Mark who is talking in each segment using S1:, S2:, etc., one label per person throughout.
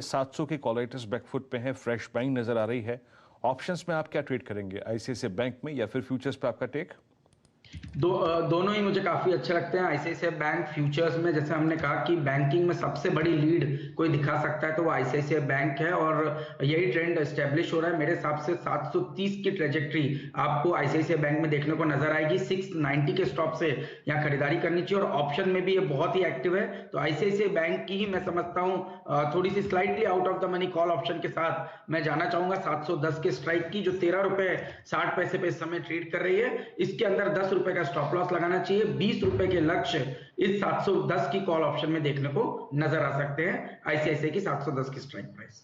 S1: 700 के कॉलराइटर्स बैकफुट पे हैं, फ्रेश बाइंग नजर आ रही है। ऑप्शंस में आप क्या ट्रेड करेंगे, आईसीआईसीआई बैंक में या फिर फ्यूचर्स पे आपका टेक?
S2: दोनों ही मुझे काफी अच्छे लगते हैं। आईसीआईसीआई बैंक फ्यूचर्स में जैसे हमने कहा कि बैंकिंग में सबसे बड़ी लीड कोई दिखा सकता है तो वो आईसीआईसीआई बैंक है और यही ट्रेंड एस्टेब्लिश हो रहा है। मेरे हिसाब से 730 की ट्रेजेक्ट्री आपको आईसीआईसीआई बैंक में देखने को नजर आएगी। 690 के स्टॉप से यहाँ खरीदारी करनी चाहिए और ऑप्शन में भी ये बहुत ही एक्टिव है। तो आईसीआईसीआई बैंक की ही मैं समझता हूँ थोड़ी सी slightly out of the money call option के साथ मैं जाना चाहूंगा 710 के स्ट्राइक की, जो 13 रुपए 60 पैसे पे इस समय ट्रेड कर रही है। इसके अंदर 10 रुपए का स्टॉप लॉस लगाना चाहिए। 20 रुपए के लक्ष्य इस 710 की कॉल ऑप्शन में देखने को नजर आ सकते हैं। आईसीआईसीआई की 710 की स्ट्राइक प्राइस।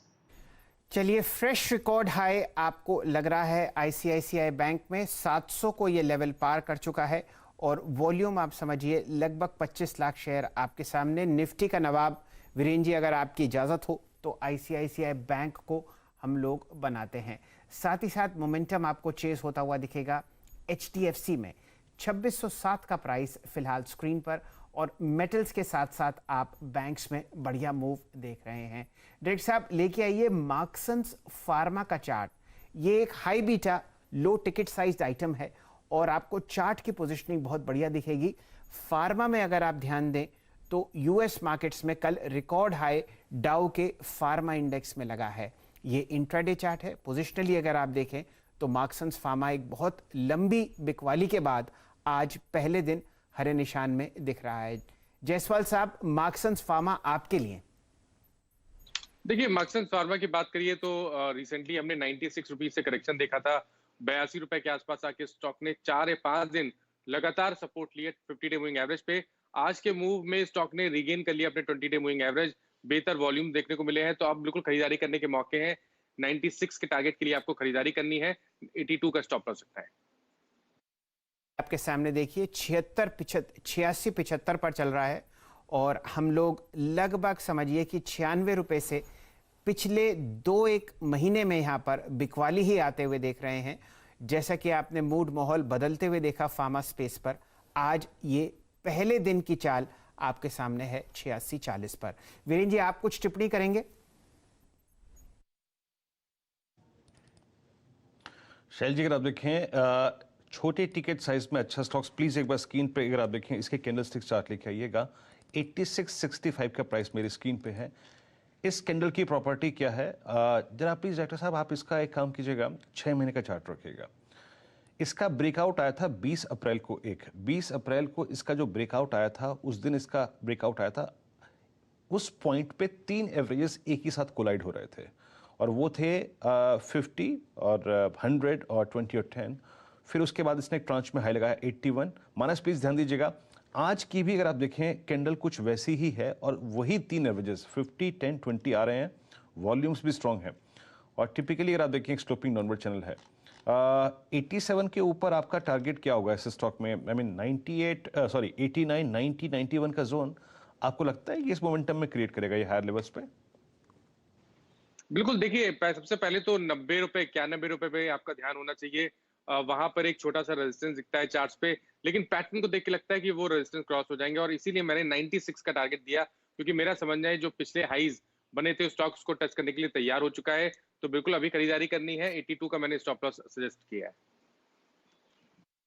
S3: चलिए, फ्रेश रिकॉर्ड हाई आपको लग रहा है आईसीआईसीआई बैंक में। 700 को ये लेवल पार कर चुका है और वॉल्यूम आप समझिए लगभग 25 लाख शेयर आपके सामने। निफ्टी का नवाब वीरेंद्र जी, अगर आपकी इजाज़त हो तो आईसीआईसीआई बैंक को हम लोग बनाते हैं। साथ ही साथ मोमेंटम आपको चेस होता हुआ दिखेगा एचडीएफसी में। 2607 का प्राइस फिलहाल स्क्रीन पर और मेटल्स के साथ साथ आप बैंक्स में बढ़िया मूव देख रहे हैं। डायरेक्टर साहब लेके आइए मार्क्सन्स फार्मा का चार्ट। ये एक हाई बीटा लो टिकट साइज आइटम है और आपको चार्ट की पोजीशनिंग बहुत बढ़िया दिखेगी। फार्मा में अगर आप ध्यान दें तो यूएस मार्केट्स में कल रिकॉर्ड हाई डाउ के फार्मा इंडेक्स में लगा है। ये इंट्राडे चार्ट है। पोजिशनली अगर आप देखें तो मार्क्सन्स फार्मा एक बहुत लंबी बिकवाली के बाद आज पहले दिन हरे निशान में दिख रहा है। जायसवाल साहब, मार्क्सन्स फार्मा आपके लिए?
S4: देखिए, मार्क्सन्स फार्मा की बात करिए तो रिसेंटली हमने 96 रुपीज से करेक्शन देखा था। 82 रुपए के आसपास आके स्टॉक ने 4 या 5 दिन लगातार सपोर्ट लिए 50 डे मूविंग एवरेज पे। आज के मूव में स्टॉक ने रिगेन कर लिया अपने 20 डे मूविंग एवरेज। बेहतर वॉल्यूम देखने को मिले हैं, तो आप बिल्कुल खरीदारी करने के मौके हैं। 96 के टारगेट के लिए आपको खरीदारी करनी है। 82 का स्टॉप लॉस सकता है।
S3: आपके सामने देखिए 86 75 पर चल रहा है और हम लोग लगभग समझिए कि 96 रुपए से पिछले 2-1 महीने में यहाँ पर बिकवाली ही आते हुए देख रहे हैं। जैसा कि आपने मूड माहौल बदलते हुए देखा फार्मा स्पेस पर, आज ये पहले दिन की चाल आपके सामने है 86-40 पर। वीरेंद्र जी, आप कुछ टिप्पणी करेंगे?
S1: शैल जी, अगर आप देखें छोटे टिकट साइज में अच्छा स्टॉक्स, प्लीज एक बार स्क्रीन पे अगर आप देखें इसके कैंडलस्टिक चार्ट लेके आइएगा। 8665 का प्राइस मेरी स्क्रीन पे है। इस कैंडल की प्रॉपर्टी क्या है, जरा प्लीज डायरेक्टर साहब आप इसका एक काम कीजिएगा, 6 महीने का चार्ट रखिएगा। इसका ब्रेकआउट आया था 20 अप्रैल को। 20 अप्रैल को इसका जो ब्रेकआउट आया था, उस दिन इसका ब्रेकआउट आया था। उस पॉइंट पे 3 एवरेजेस एक ही साथ कोलाइड हो रहे थे और वो थे 50 और 100 और 20 और 10। फिर उसके बाद इसने एक ट्रांच में हाई लगाया 81। मानस प्लीज ध्यान दीजिएगा, आज की भी अगर आप देखें कैंडल कुछ वैसी ही है और वही 3 एवरेजेस 50 10 20 आ रहे हैं। वॉल्यूम्स भी स्ट्रांग है और टिपिकली अगर आप देखें एक स्लोपिंग डाउनवर्ड चैनल है। 87 के ऊपर आपका टारगेट क्या होगा इस स्टॉक में? आई मीन 89 90 91 का जोन आपको लगता है कि इस मोमेंटम में क्रिएट करेगा ये हायर लेवल्स पे?
S4: बिल्कुल, देखिए सबसे पहले तो 90 रुपए 91 रुपए पे आपका ध्यान होना चाहिए। वहां पर एक छोटा सा रेजिस्टेंस दिखता है चार्ट्स पे, लेकिन पैटर्न को देख के लगता है कि वो रेजिस्टेंस क्रॉस हो जाएंगे और इसीलिए मैंने 96 का टारगेट दिया, क्योंकि मेरा समझना है जो पिछले हाईज बने थे स्टॉक्स को टच करने के लिए तैयार हो चुका है। तो बिल्कुल अभी खरीदारी करनी है। 82 का मैंने स्टॉप लॉस सजेस्ट किया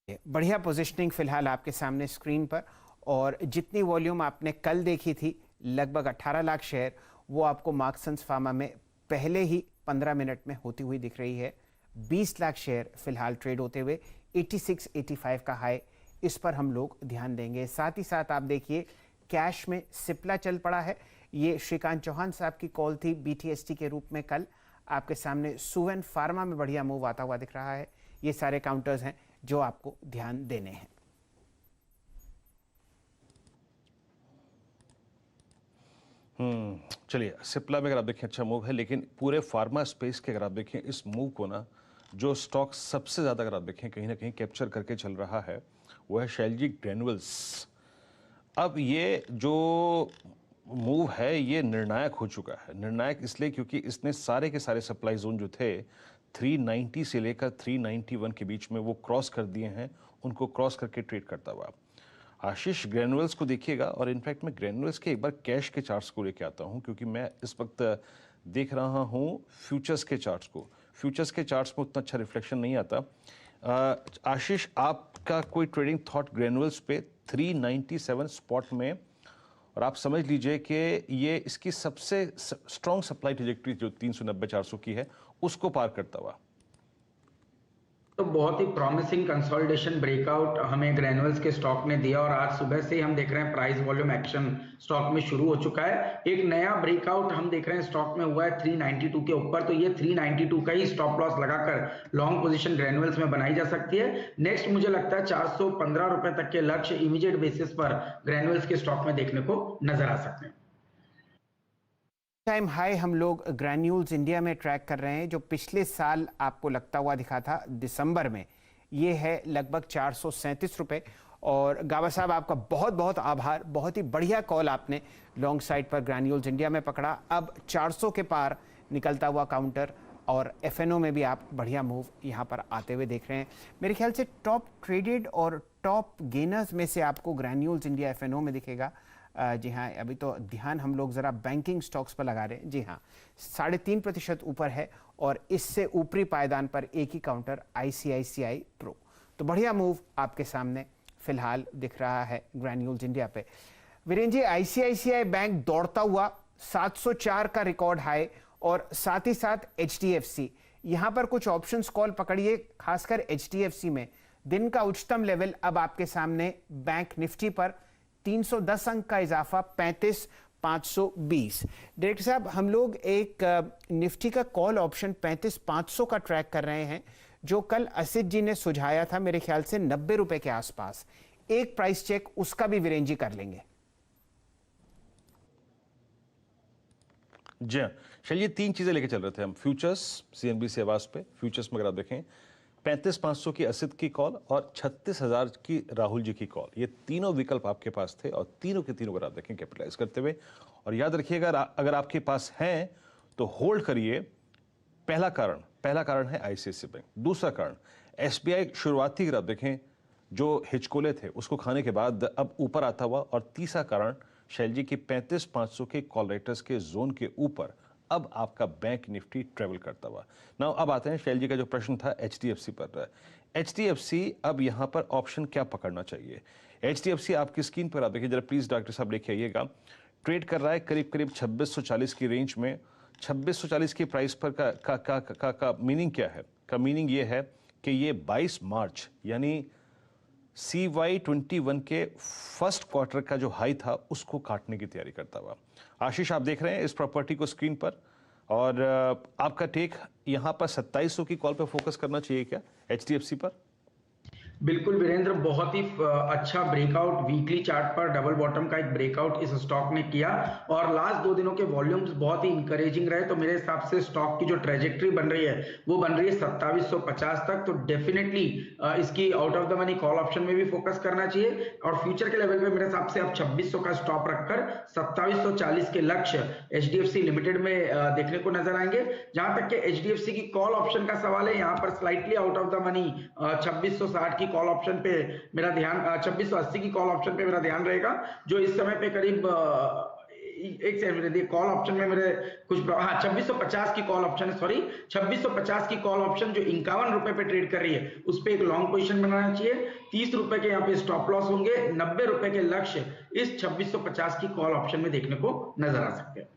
S4: है।
S3: बढ़िया पोजिशनिंग फिलहाल आपके सामने स्क्रीन पर और जितनी वॉल्यूम आपने कल देखी थी लगभग 18 लाख शेयर, वो आपको मार्क्सन्स फार्मा में पहले ही 15 मिनट में होती हुई दिख रही है। 20 लाख शेयर फिलहाल ट्रेड होते हुए 86-85 का हाई, इस पर हम लोग ध्यान देंगे। साथ ही साथ आप देखिए कैश में सिप्ला चल पड़ा है। ये श्रीकांत चौहान साहब की कॉल थी बीटीएसटी के रूप में। कल आपके सामने सुवेन फार्मा में बढ़िया मूव आता हुआ दिख रहा है। ये सारे काउंटर्स हैं जो आपको ध्यान देने हैं।
S1: चलिए, सिप्ला में अगर आप देखें अच्छा मूव है, लेकिन पूरे फार्मा स्पेस के अगर आप देखें इस मूव को ना, जो स्टॉक सबसे ज्यादा अगर आप देखें कहीं ना कहीं कैप्चर करके चल रहा है वो है शैलजी ग्रैन्युअल्स। अब ये जो मूव है ये निर्णायक हो चुका है। निर्णायक इसलिए क्योंकि इसने सारे के सारे सप्लाई जोन जो थे 390 से लेकर 391 के बीच में वो क्रॉस कर दिए हैं। उनको क्रॉस करके ट्रेड करता हुआ आशीष ग्रैनुअल्स को देखिएगा। और इनफैक्ट मैं ग्रैनुअल्स के एक बार कैश के चार्ट्स को लेके आता हूं, क्योंकि मैं इस वक्त देख रहा हूं फ्यूचर्स के चार्ट्स को। फ्यूचर्स के चार्ट्स में उतना अच्छा रिफ्लेक्शन नहीं आता। आशीष, आपका कोई ट्रेडिंग थॉट ग्रेनुअल्स पे 397 स्पॉट में, और आप समझ लीजिए कि ये इसकी सबसे स्ट्रॉन्ग सप्लाई ट्रेजेक्टरी जो 390-400 की है उसको पार करता हुआ।
S2: तो बहुत ही प्रॉमिसिंग कंसोलिडेशन ब्रेकआउट हमें ग्रेनुअल्स के स्टॉक ने दिया और आज सुबह से ही हम देख रहे हैं प्राइस वॉल्यूम एक्शन स्टॉक में शुरू हो चुका है। एक नया ब्रेकआउट हम देख रहे हैं स्टॉक में हुआ है 392 के ऊपर, तो ये 392 का ही स्टॉप लॉस लगाकर लॉन्ग पोजीशन ग्रेनुअल्स में बनाई जा सकती है। नेक्स्ट मुझे लगता है 415 रुपए तक के लक्ष्य इमीडिएट बेसिस पर ग्रेनुअल्स के स्टॉक में देखने को नजर आ सकते हैं।
S3: टाइम हाई हम लोग ग्रैन्यूल्स इंडिया में ट्रैक कर रहे हैं, जो पिछले साल आपको लगता हुआ दिखा था दिसंबर में, ये है लगभग 437 रुपए। और गावा साहब, आपका बहुत बहुत आभार, बहुत ही बढ़िया कॉल आपने लॉन्ग साइड पर ग्रैन्यूल्स इंडिया में पकड़ा। अब 400 के पार निकलता हुआ काउंटर और एफएनओ में भी आप बढ़िया मूव यहाँ पर आते हुए देख रहे हैं। मेरे ख्याल से टॉप ट्रेडेड और टॉप गेनर्स में से आपको ग्रैन्यूल्स इंडिया एफएनओ में दिखेगा। जी हाँ, अभी तो ध्यान हम लोग ज़रा बैंकिंग स्टॉक्स पर लगा रहे हैं। जी हाँ, 3.5% ऊपर है और इससे ऊपरी पायदान पर एक ही काउंटर ICICI प्रो। तो बढ़िया मूव आपके सामने फिलहाल दिख रहा है ग्रैन्यूल्स इंडिया पे। वीरेंद्र जी, ICICI बैंक दौड़ता हुआ 704 का रिकॉर्ड हाई, और साथ ही साथ HDFC, यहाँ पर कुछ ऑप्शंस कॉल पकड़िए, खासकर HDFC में दिन का उच्चतम लेवल अब आपके सामने बैंक निफ्टी पर 310 अंक का इजाफा 35,520। डायरेक्टर साहब, हम लोग एक निफ्टी का कॉल ऑप्शन 35,500 का ट्रैक कर रहे हैं, जो कल असित जी ने सुझाया था मेरे ख्याल से 90 रुपए के आसपास। एक प्राइस चेक उसका भी वीरेंद्र जी कर लेंगे।
S1: जी हाँ, चलिए 3 चीजें लेके चल रहे थे हम। फ्यूचर्स CNBC आवाज पे, फ्यूचर्स में अगर आप देखें 35,500 की असित की कॉल और 36,000 की राहुल जी की कॉल, ये तीनों विकल्प आपके पास थे और तीनों के तीनों अगर आप देखें कैपिटलाइज करते हुए। और याद रखिएगा, अगर आपके पास हैं तो होल्ड करिए। पहला कारण है ICICI बैंक। दूसरा कारण SBI शुरुआती अगर आप देखें जो हिचकोले थे उसको खाने के बाद अब ऊपर आता हुआ। और तीसरा कारण शैल जी की 35,500 के कॉल राइटर्स के जोन के ऊपर अब आपका बैंक निफ्टी ट्रेवल करता हुआ। नाउ अब आते हैं शैल जी का जो प्रश्न था HDFC पर। HDFC अब यहां पर ऑप्शन क्या पकड़ना चाहिए? HDFC आपकी स्क्रीन पर आप देखिए जरा प्लीज, डॉक्टर साहब लेके आइएगा। ट्रेड कर रहा है करीब करीब 2640 की रेंज में। 2640 की प्राइस पर का मीनिंग क्या है? का मीनिंग ये है कि ये 22 मार्च यानी CY21 के फर्स्ट क्वार्टर का जो हाई था उसको काटने की तैयारी करता हुआ। आशीष, आप देख रहे हैं इस प्रॉपर्टी को स्क्रीन पर, और आपका टेक यहां पर 2700 की कॉल पर फोकस करना चाहिए क्या HDFC पर?
S2: बिल्कुल वीरेंद्र, बहुत ही अच्छा ब्रेकआउट वीकली चार्ट पर डबल बॉटम का एक ब्रेकआउट इस स्टॉक ने किया और लास्ट 2 दिनों के वॉल्यूम्स बहुत ही इंकरेजिंग रहे। तो मेरे हिसाब से स्टॉक की जो ट्रेजेक्ट्री बन रही है वो बन रही है 2750 तक। तो डेफिनेटली इसकी out of the money call option में भी फोकस करना चाहिए और फ्यूचर के लेवल पे मेरे हिसाब से आप 2600 का स्टॉप रखकर 2740 के लक्ष्य HDFC लिमिटेड में देखने को नजर आएंगे। जहां तक कि HDFC की कॉल ऑप्शन का सवाल है, यहाँ पर slightly out of the money 2660 की कॉल ऑप्शन पे मेरा ध्यान 2680 की कॉल ऑप्शन पे मेरा ध्यान रहेगा, जो इस समय पे करीब एक सेकंड, कॉल ऑप्शन में मेरे कुछ 2650 की कॉल ऑप्शन है, सॉरी 2650 की कॉल ऑप्शन जो 51 रुपए पे ट्रेड कर रही है उस पे एक लॉन्ग पोजीशन बनाना चाहिए। 30 रुपए के यहाँ पे स्टॉप लॉस होंगे। 90 रुपए के लक्ष्य इस 2650 की कॉल ऑप्शन में देखने को नजर आ सकते हैं।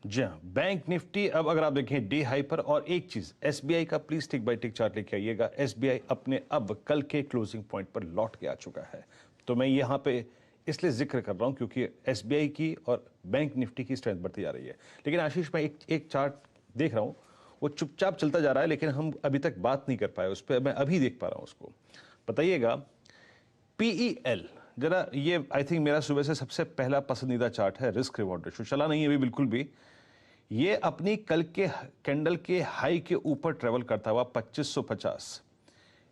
S1: जी हाँ, बैंक निफ्टी अब अगर आप देखें डे हाई पर। और एक चीज SBI का please tick by tick chart लेके आइएगा। SBI अपने अब कल के क्लोजिंग पॉइंट पर लौट के आ चुका है। तो मैं यहाँ पे इसलिए जिक्र कर रहा हूँ क्योंकि SBI की और बैंक निफ्टी की स्ट्रेंथ बढ़ती जा रही है। लेकिन आशीष, मैं एक चार्ट देख रहा हूँ, वो चुपचाप चलता जा रहा है लेकिन हम अभी तक बात नहीं कर पाए उस पर। मैं अभी देख पा रहा हूँ उसको। बताइएगा PEL जरा, ये आई थिंक मेरा सुबह से सबसे पहला पसंदीदा चार्ट है। रिस्क रिवॉर्ड रेशियो चला नहीं है अभी बिल्कुल भी। ये अपनी कल के कैंडल के हाई के ऊपर ट्रेवल करता हुआ 2550,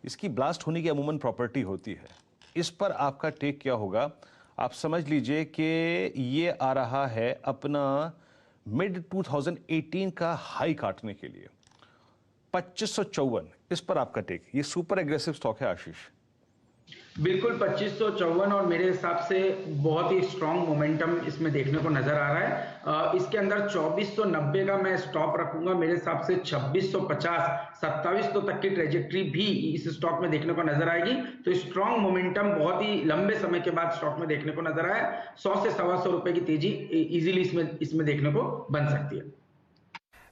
S1: इसकी ब्लास्ट होने की अमूमन प्रॉपर्टी होती है। इस पर आपका टेक क्या होगा? आप समझ लीजिए कि ये आ रहा है अपना मिड 2018 का हाई काटने के लिए 2554, इस पर आपका टेक। ये सुपर एग्रेसिव स्टॉक है आशीष।
S2: बिल्कुल 2554 और मेरे हिसाब से बहुत ही स्ट्रॉन्ग मोमेंटम इसमें देखने को नजर आ रहा है। इसके अंदर 2490 का मैं स्टॉप रखूंगा। मेरे हिसाब से 2650 2700 तक की ट्रेजेक्ट्री भी इस स्टॉक में देखने को नजर आएगी। तो स्ट्रॉन्ग मोमेंटम बहुत ही लंबे समय के बाद स्टॉक में देखने को नजर आया। 100 से 125 रुपए की तेजी इजीली इसमें देखने को बन सकती है।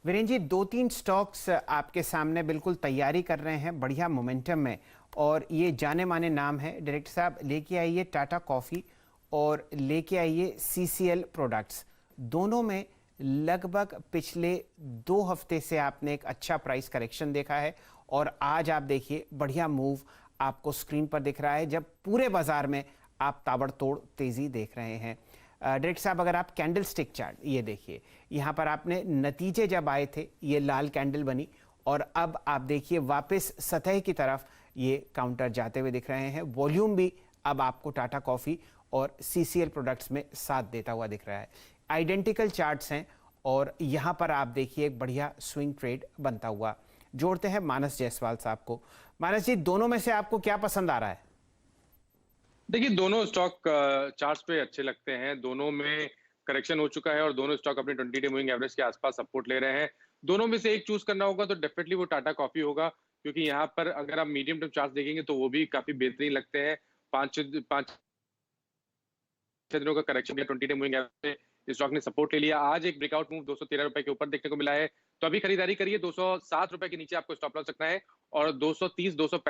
S3: वीरेंद्र जी, 2-3 स्टॉक्स आपके सामने बिल्कुल तैयारी कर रहे हैं बढ़िया मोमेंटम में, और ये जाने माने नाम है। डायरेक्टर साहब, लेके आइए टाटा कॉफ़ी और लेके आइए सीसीएल प्रोडक्ट्स। दोनों में लगभग पिछले 2 हफ्ते से आपने एक अच्छा प्राइस करेक्शन देखा है, और आज आप देखिए बढ़िया मूव आपको स्क्रीन पर दिख रहा है, जब पूरे बाजार में आप ताबड़तोड़ तेजी देख रहे हैं। डायरेक्टर साहब, अगर आप कैंडल स्टिक चार्ट ये देखिए, यहाँ पर आपने नतीजे जब आए थे ये लाल कैंडल बनी, और अब आप देखिए वापस सतह की तरफ ये काउंटर जाते हुए दिख रहे हैं। वॉल्यूम भी अब आपको टाटा कॉफ़ी और सीसीएल प्रोडक्ट्स में साथ देता हुआ दिख रहा है। आइडेंटिकल चार्ट्स हैं, और यहाँ पर आप देखिए एक बढ़िया स्विंग ट्रेड बनता हुआ। जोड़ते हैं मानस जायसवाल साहब को। मानस जी, दोनों में से आपको क्या पसंद आ रहा है?
S4: देखिए, दोनों स्टॉक चार्ट्स पे अच्छे लगते हैं। दोनों में करेक्शन हो चुका है और दोनों स्टॉक अपने 20 डे मूविंग एवरेज के आसपास सपोर्ट ले रहे हैं। दोनों में से एक चूज करना होगा तो डेफिनेटली वो टाटा कॉफी होगा, क्योंकि यहाँ पर अगर आप मीडियम टर्म चार्ट्स देखेंगे तो वो भी काफी बेहतरीन लगते हैं। 5-6 दिनों का करेक्शन दिया 20 डे मूविंग एवरेज पे, स्टॉक ने सपोर्ट ले लिया। आज एक ब्रेकआउट मूव 213 रुपए के ऊपर देखने को मिला है, तो अभी खरीदारी करिए। 207 रुपए के नीचे आपको स्टॉप लॉस रखना है, और 230 235